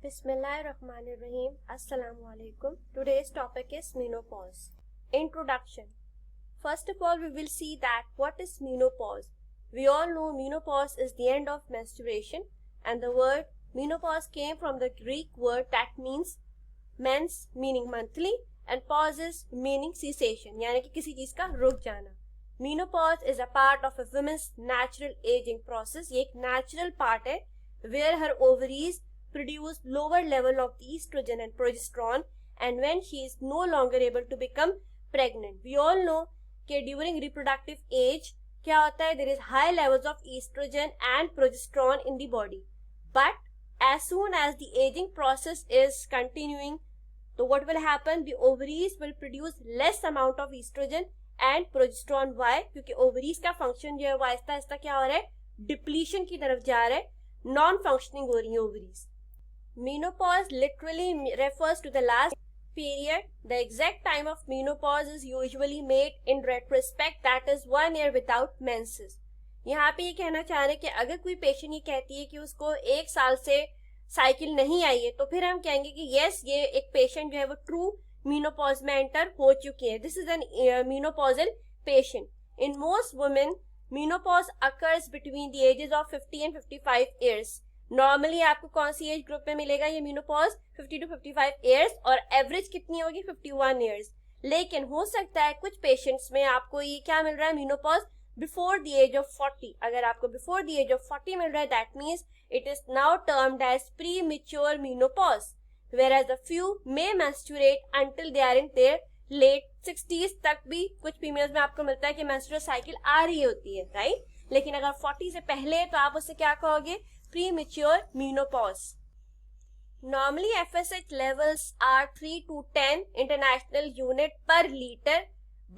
Bismillahirrahmanirrahim. Assalamu alaikum. Today's topic is menopause. Introduction. First of all, we will see that what is menopause. We all know menopause is the end of menstruation, and the word menopause came from the Greek word that means mens meaning monthly and pauses meaning cessation, यानी कि किसी चीज का रुक जाना. Menopause is a part of a woman's natural aging process. ये एक natural part है where her ovaries produce lower level of the estrogen and progesterone, and when she is no longer able to become pregnant. We all know कि during reproductive age क्या होता है, there is high levels of estrogen and progesterone in the body, but as soon as the aging process is continuing, so what will happen, the ovaries will produce less amount of estrogen and progesterone. Why? क्योंकि ovaries का function जो है वो आहिस्ता आहिस्ता क्या हो रहा है, depletion की तरफ जा रहा है, नॉन फंक्शनिंग हो रही है ovaries. Menopause literally refers to the last period. The exact time of menopause is usually made in retrospect, that is 1 year without menses. यहाँ पे ये कहना चाह रहे हैं कि अगर कोई पेशेंट ये कहती है कि उसको 1 साल से साइकिल नहीं आई है, तो फिर हम कहेंगे कि यस, ये एक पेशेंट जो है वो ट्रू menopause में एंटर हो चुकी है. This is an menopausal patient. In most women, menopause occurs between the ages of 50 and 55 years. Normally आपको कौन सी एज ग्रुप में मिलेगा ये मेनोपॉज, 50 to 55 इयर्स, और एवरेज कितनी होगी, 51 इयर्स. लेकिन हो सकता है कुछ पेशेंट्स में आपको ये क्या मिल रहा है, menopause before the age of 40. अगर आपको बिफोर द एज ऑफ 40 मिल रहा है, that means it is now termed as premature menopause, whereas a few may menstruate until they are in their late 60s तक भी कुछ females में आपको मिलता है कि menstrual साइकिल आ रही होती है, राइट. लेकिन अगर 40 से पहले है तो आप उससे क्या कहोगे, premature menopause. Normally FSH levels are 3 to 10 international unit per liter,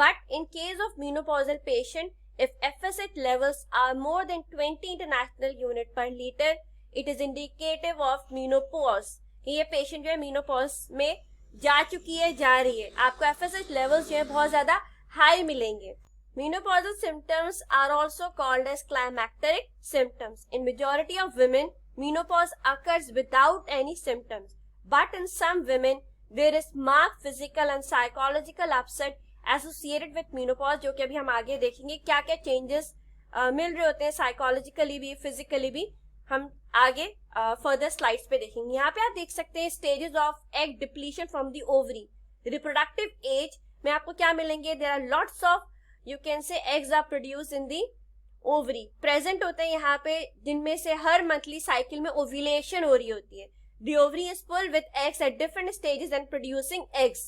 but in case of menopausal patient, if FSH levels are more than 20 international unit per liter, it is indicative of menopause. ये patient जो है menopause में जा चुकी है, जा रही है. आपको FSH levels जो है बहुत ज्यादा हाई मिलेंगे. Menopausal symptoms are also called as climacteric symptoms. In majority of women, menopause occurs without any symptoms. But in some women, there is marked physical and psychological upset associated with menopause, जो कि अभी हम आगे देखेंगे क्या क्या changes मिल रहे होते हैं psychologically भी, physically भी. हम आगे further slides पे देखेंगे. यहाँ पे आप देख सकते हैं stages of egg depletion from the ovary. Reproductive age में आपको क्या मिलेंगे, there are lots of you can say eggs are produced in the ovary. present होते हैं यहाँ पे, जिनमें से हर मंथली साइकिल में ovulation हो रही होती है. The ovary is full with eggs at different stages and producing eggs.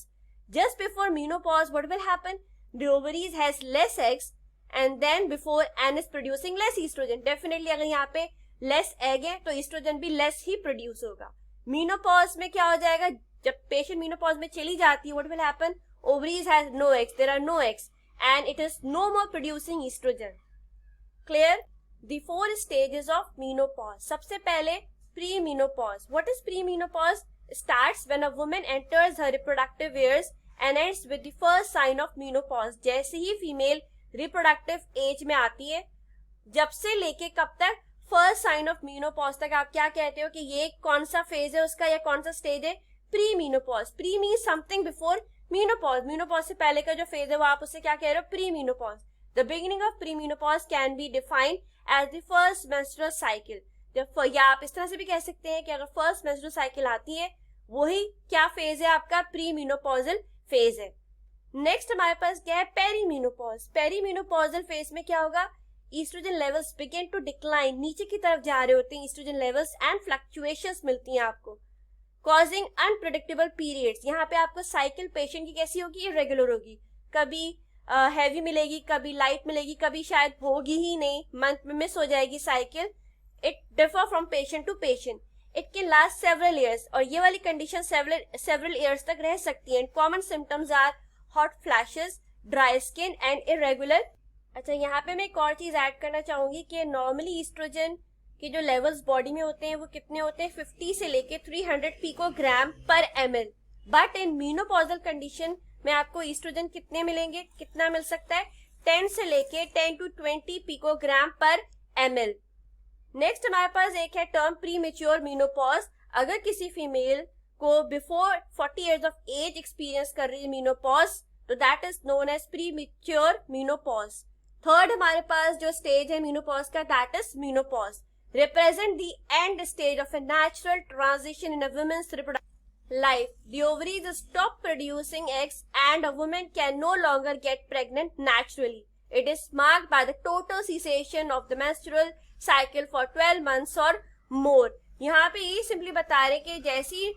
Just before menopause, what will happen? The ovaries has less eggs, and then before and is producing less estrogen. Definitely अगर यहाँ पे less egg है तो estrogen भी less ही produce होगा. Menopause में क्या हो जाएगा, जब patient menopause में चली जाती है, what will happen? Ovaries has no eggs, there are no eggs, and it is no more producing estrogen. Clear? The 4 stages of menopause. सबसे पहले pre-menopause. What is pre-menopause? Starts when a woman enters her reproductive years and ends with the first sign of menopause. जैसे ही female reproductive age में आती है, जब से लेके कब तक, first sign of menopause तक आप क्या कहते हो कि ये कौन सा फेज है उसका या कौन सा स्टेज है, pre-menopause. Pre means something before menopause. menopause से पहले का जो फेज है वो आप उससे क्या कह रहे हो, pre-menopause. The beginning of pre-menopause can be defined as the first menstrual cycle. या आप इस तरह से भी कह सकते हैं कि अगर first menstrual cycle आती है, वही क्या फेज है आपका, pre-menopausal फेज है. नेक्स्ट हमारे पास क्या है, पेरीमेनोपॉज. पेरीमेनोपॉजल फेज में क्या होगा, estrogen levels begin to decline, नीचे की तरफ जा रहे होते हैं estrogen levels, and fluctuations मिलती हैं आपको, causing unpredictable periods. यहाँ पे आपको साइकिल पेशेंट की कैसी होगी, इरेगुलर होगी, कभी हैवी मिलेगी, कभी लाइट मिलेगी, कभी शायद होगी ही नहीं, मंथ में मिस हो जाएगी cycle. It differ from patient to patient. It can last several years, और ये वाली कंडीशन सेवरल ईयर्स तक रह सकती है. Common symptoms are hot flashes, dry skin and irregular. अच्छा, यहाँ पे मैं एक और चीज ऐड करना चाहूंगी कि नॉर्मली ईस्ट्रोजन के जो लेवल्स बॉडी में होते हैं वो कितने होते हैं, 50 से लेके 300 पिकोग्राम पर ml. But in menopausal condition में आपको ईस्ट्रोजन कितने मिलेंगे, कितना मिल सकता है, 10 से लेके 10 to 20 पिकोग्राम पर ml. नेक्स्ट हमारे पास एक है टर्म प्री मेच्योर मेनोपॉज. अगर किसी फीमेल को before 40 years of age experience कर रही है मीनोपॉज, तो that is known as premature menopause. Third हमारे पास जो स्टेज है मीनोपॉज का, that is menopause, represent the end stage of a natural transition in a woman's reproductive life. The ovaries stop producing eggs and a woman can no longer get pregnant naturally. It is marked by the total cessation of the menstrual cycle for 12 months or more. यहाँ पे ये simply बता रहे कि जैसी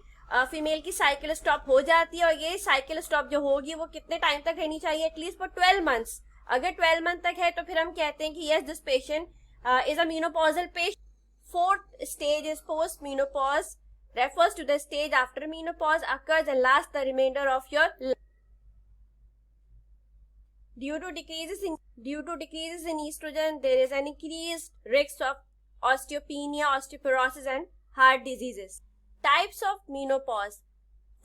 female की cycle stop हो जाती है, और ये साइकिल स्टॉप जो होगी वो कितने टाइम तक रहनी चाहिए, एटलीस्ट फॉर 12 months. अगर 12 month तक है तो फिर हम कहते हैं कि yes this patient is a menopausal patient. Fourth stage is post-menopause, refers to the stage after menopause occurs and lasts the remainder of your life. Due to decreases in estrogen, there is an increased risk of osteopenia, osteoporosis and heart diseases. Types of menopause.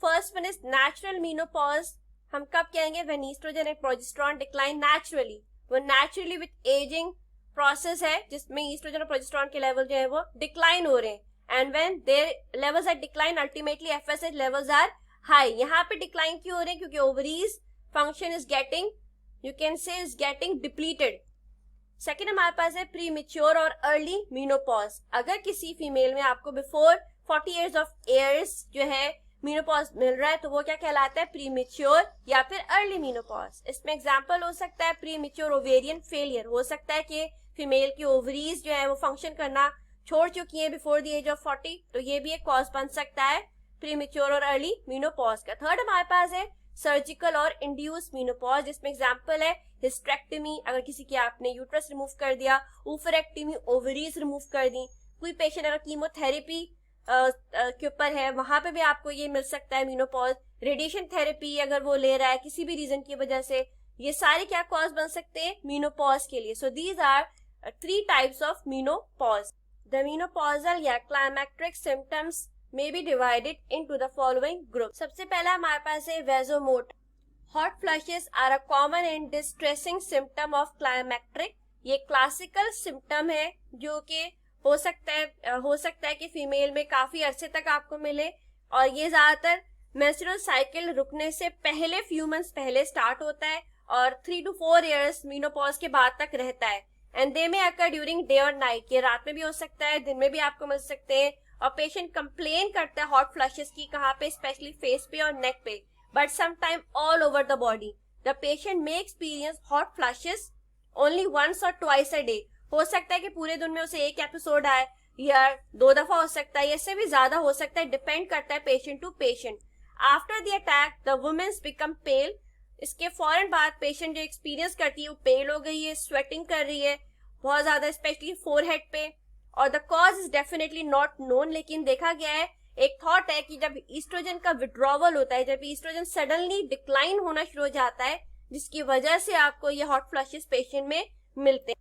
First one is natural menopause. हम कब कहेंगे? When estrogen and progesterone decline naturally. वो naturally with aging process है जिसमें oestrogen और progesterone के level जो है वो डिक्लाइन हो रहे हैं, and when their levels are decline ultimately FSH levels are high. यहाँ पे डिक्लाइन क्यों हो रहे हैं? क्योंकि ovaries function is getting, you can say is getting depleted. Second हमारे पास है प्री मेच्योर और अर्ली मीनोपॉज. अगर किसी फीमेल में आपको बिफोर 40 years ऑफ एयर्स जो है मीनोपॉज मिल रहा है तो वो क्या कहलाता है? प्री मेच्योर या फिर अर्ली मीनोपॉज. इसमें एग्जांपल हो सकता है प्री मेच्योर ओवेरियन फेलियर. हो सकता है कि फीमेल की ओवरीज जो है वो फंक्शन करना छोड़ चुकी है बिफोर द एज ऑफ 40, तो ये भी एक कॉज बन सकता है प्री मेच्योर और अर्ली मीनोपॉज का. थर्ड हमारे पास है सर्जिकल और इंड्यूस मीनोपॉज, जिसमें एग्जांपल है हिस्टेरेक्टमी, अगर किसी की आपने यूट्रस रिमूव कर दिया, ओवरेक्टमी, ओवरीज रिमूव कर दी. कोई पेशेंट अगर कीमोथेरेपी के ऊपर है, वहां पे भी आपको ये मिल सकता है मीनोपॉज. रेडिएशन थेरेपी अगर वो ले रहा है किसी भी रीजन की वजह से, ये सारे क्या कॉज बन सकते हैं मीनोपॉज के लिए. So these are 3 types of menopause. The menopausal या climacteric symptoms may be divided into the following groups. सबसे पहला हमारे पास है vasomotor. Hot flushes are a common and distressing symptom of climacteric. ये classical symptom है जो कि हो सकता है कि फीमेल में काफी अरसे तक आपको मिले, और ये ज्यादातर menstrual cycle रुकने से पहले few months पहले स्टार्ट होता है और 3 to 4 years menopause के बाद तक रहता है. एंड दे में अकर ड्यूरिंग डे और नाइट. ये रात में भी हो सकता है, दिन में भी आपको मिल सकते हैं. और पेशेंट कंप्लेन करता है हॉट फ्लशेस की, कहाँ पे? स्पेशली फेस पे और नेक पे, but sometime all over the body. The patient may experience hot flushes only once और ट्वाइस अ डे. हो सकता है कि पूरे दिन में उसे एक एपिसोड आए, या 2 दफा हो सकता है, इससे भी ज्यादा हो सकता है, डिपेंड करता है patient to patient. After the attack the womens become pale. इसके फौरन बाद पेशेंट जो एक्सपीरियंस करती है वो पेल हो गई है, स्वेटिंग कर रही है बहुत ज्यादा, स्पेशली फोरहेड पे, और the cause is definitely not known. लेकिन देखा गया है, एक थॉट है कि जब ईस्ट्रोजन का विड्रॉवल होता है, जब ईस्ट्रोजन सडनली डिक्लाइन होना शुरू हो जाता है, जिसकी वजह से आपको ये हॉट फ्लशेस पेशेंट में मिलते हैं.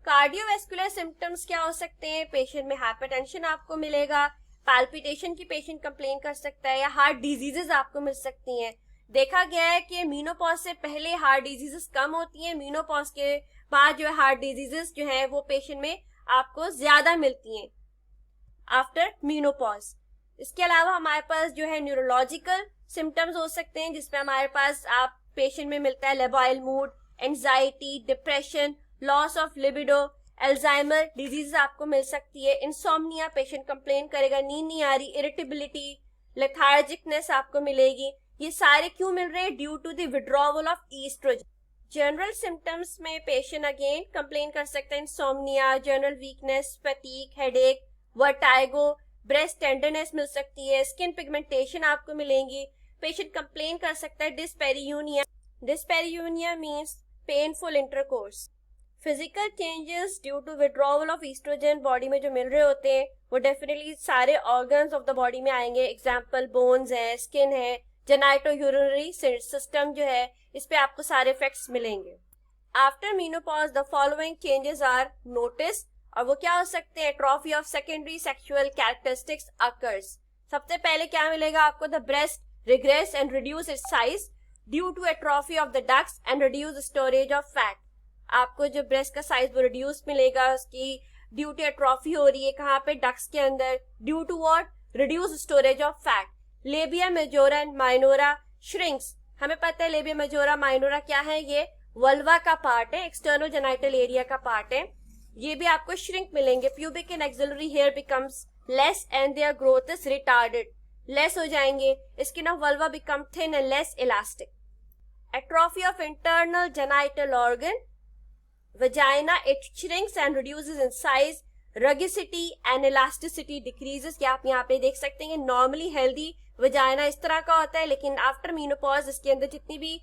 कार्डियोवैस्कुलर सिम्टम्स क्या हो सकते हैं? पेशेंट में हाइपरटेंशन आपको मिलेगा, पैल्पिटेशन की पेशेंट कंप्लेन कर सकता है, या हार्ट डिजीजेस आपको मिल सकती हैं. देखा गया है कि मीनोपॉज से पहले हार्ट डिजीजेस कम होती हैं, मीनोपॉज के बाद जो है हार्ट डिजीजेस जो है वो पेशेंट में आपको ज्यादा मिलती हैं आफ्टर मीनोपॉज. इसके अलावा हमारे पास जो है न्यूरोलॉजिकल सिम्टम्स हो सकते हैं, जिसमें हमारे पास आप पेशेंट में मिलता है labile mood, anxiety, depression, loss of libido, Alzheimer disease आपको मिल सकती है, इंसोम्निया, पेशेंट कंप्लेन करेगा नींद नहीं आ रही, इरिटेबिलिटी, लेथार्जिकनेस आपको मिलेगी. ये सारे क्यों मिल रहे हैं? Due to the withdrawal of estrogen. General symptoms में पेशेंट अगेन कंप्लेन कर सकते हैं insomnia, general weakness, fatigue, headache, vertigo, breast tenderness मिल सकती है, स्किन पिगमेंटेशन आपको मिलेंगी. पेशेंट कंप्लेन कर सकता है dyspareunia. Dyspareunia means painful intercourse. Physical changes due to withdrawal of estrogen body में जो मिल रहे होते हैं वो डेफिनेटली सारे ऑर्गन्स ऑफ द बॉडी में आएंगे. एग्जाम्पल बोन्स है, स्किन है, जेनाइटो यूरिनरी सिस्टम जो है, इस पे आपको सारे इफेक्ट्स मिलेंगे. After menopause the following changes are notice, और वो क्या हो सकते हैं? Atrophy of secondary sexual characteristics occurs. सबसे पहले क्या मिलेगा आपको? The breast regress and reduce its size due to atrophy of the ducts and reduce storage of fat. आपको जो ब्रेस्ट का साइज वो रिड्यूस मिलेगा, उसकी ड्यू टू एट्रोफी हो रही है कहाँ पे, डक्ट्स के अंदर, due to what, reduce storage of fat. Labia majora and minora shrinks, हमें पता है लेबिया मेजोरा माइनोरा क्या है, ये वल्वा का पार्ट है, एक्सटर्नल जेनाइटल एरिया का पार्ट है, ये भी आपको श्रिंक मिलेंगे। Pubic and axillary hair becomes less and their growth is retarded, less हो जाएंगे, skin of vulva become thin and less elastic. Atrophy of internal genital organ vagina, it shrinks and reduces in size, rugosity and elasticity decreases। क्या आप यहाँ पे देख सकते हैं, normally healthy vagina इस तरह का होता है, लेकिन आफ्टर मीनोपॉज इसके अंदर जितनी भी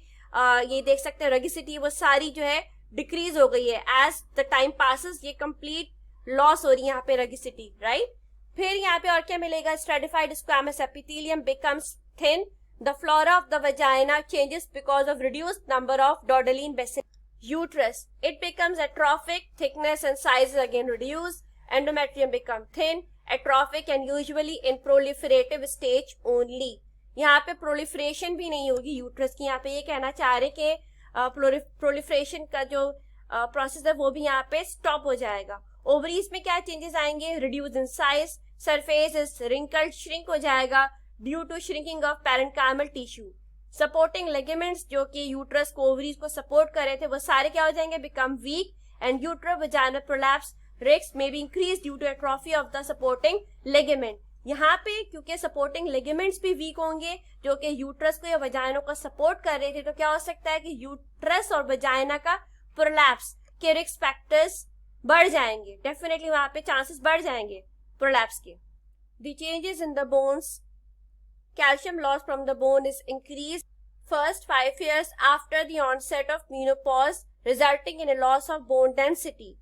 ये देख सकते हैं रगिसिटी, वो सारी जो है डिक्रीज हो गई है। एज द टाइम पासेस ये कंप्लीट लॉस हो रही है यहाँ पे रगिसिटी, राइट। फिर यहाँ पे और क्या मिलेगा, stratified squamous epithelium becomes thin, the flora of the vagina changes because of reduced number of doderlein bacilli. Uterus, it becomes atrophic, thickness and size is again reduced, endometrium become thin, atrophic and usually in proliferative stage only। यहाँ पे proliferation भी नहीं होगी uterus की, यहाँ पे ये कहना चाह रहे कि proliferation का जो प्रोसेस है वो भी यहाँ पे स्टॉप हो जाएगा। ओवरीज में क्या चेंजेस आएंगे, reduce in size, surface is wrinkled, shrink हो जाएगा due to shrinking of parenchymal tissue. Supporting ligaments जो कि यूट्रस को ओवरीज को सपोर्ट कर रहे थे वो सारे क्या हो जाएंगे, become weak and utero vaginal prolapse risk may be increase due to atrophy of the supporting ligament. यहाँ पे क्योंकि सपोर्टिंग लिगामेंट्स भी वीक होंगे जो कि यूट्रस को या वजाइना को सपोर्ट कर रहे थे, तो क्या हो सकता है कि यूट्रस और वजाइना का प्रोलैप्स के रिस्क फैक्टर्स बढ़ जाएंगे, डेफिनेटली वहां पे चांसेस बढ़ जाएंगे प्रोलैप्स के। The changes in the bones, calcium loss from the bone is increased first 5 years after the onset of menopause resulting in a loss of bone density।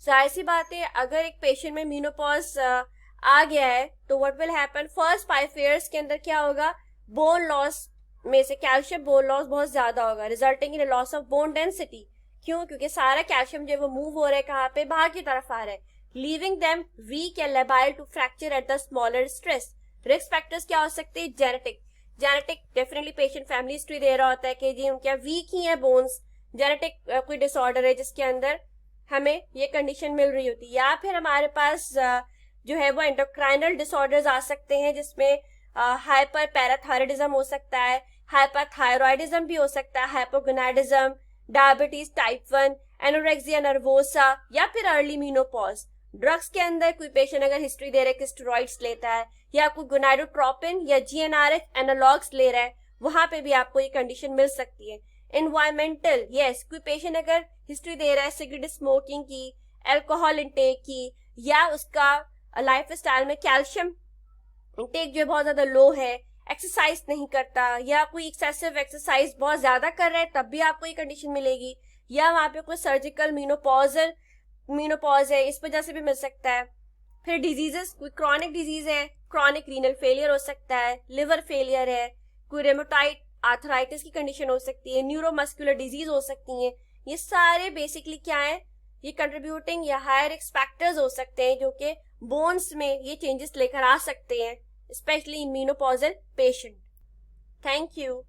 जाहिर सी बात है अगर एक पेशेंट में मेनोपॉज आ गया है तो what will happen, first 5 years के अंदर क्या होगा, बोन लॉस में से कैल्शियम बोन लॉस बहुत ज्यादा होगा, resulting in loss of bone density. क्यों, क्योंकि सारा कैल्शियम जो है वो मूव हो रहा है कहाँ पे, बाहर की तरफ आ रहा है, leaving them weak and labile to fracture at the smaller stress. Risk factors क्या हो सकते हैं, genetic definitely patient family history दे रहा होता है कि जी उनके वीक ही है बोन्स, जेनेटिक कोई डिसऑर्डर है जिसके अंदर हमें ये कंडीशन मिल रही होती है, या फिर हमारे पास जो है वो एंडोक्राइनल डिसऑर्डर्स आ सकते हैं जिसमें हाइपर पैराथायरॉइडिज्म हो सकता है, हाइपरथायरॉइडिज्म भी हो सकता है, hypogonadism, diabetes type 1, anorexia nervosa, या फिर अर्ली मेनोपॉज। ड्रग्स के अंदर कोई पेशेंट अगर हिस्ट्री दे रहा है कि स्टेरॉइड्स लेता है या कोई गोनाडोट्रोपिन या जीएनआरएच एनालॉग्स ले रहा है, वहां पे भी आपको ये कंडीशन मिल सकती है। एनवायरमेंटल, यस, कोई पेशेंट अगर हिस्ट्री दे रहा है सिगरेट स्मोकिंग की, अल्कोहल इंटेक की, या उसका लाइफ स्टाइल में कैल्शियम इंटेक जो है बहुत ज्यादा लो है, एक्सरसाइज नहीं करता, या कोई एक्सेसिव एक्सरसाइज बहुत ज्यादा कर रहा है, तब भी आपको ये कंडीशन मिलेगी, या वहां पे कोई सर्जिकल मेनोपॉज है, इस वजह से भी मिल सकता है। फिर डिजीजेस, कोई क्रॉनिक डिजीज है, क्रॉनिक रीनल फेलियर हो सकता है, लिवर फेलियर है, कोई रेमोटाइड आर्थराइटिस की कंडीशन हो सकती है, न्यूरोमस्कुलर डिजीज हो सकती है। ये सारे बेसिकली क्या है, ये कंट्रीब्यूटिंग या हायर रिस्क फैक्टर्स हो सकते हैं जो कि बोन्स में ये चेंजेस लेकर आ सकते हैं, specially in menopausal patient. Thank you.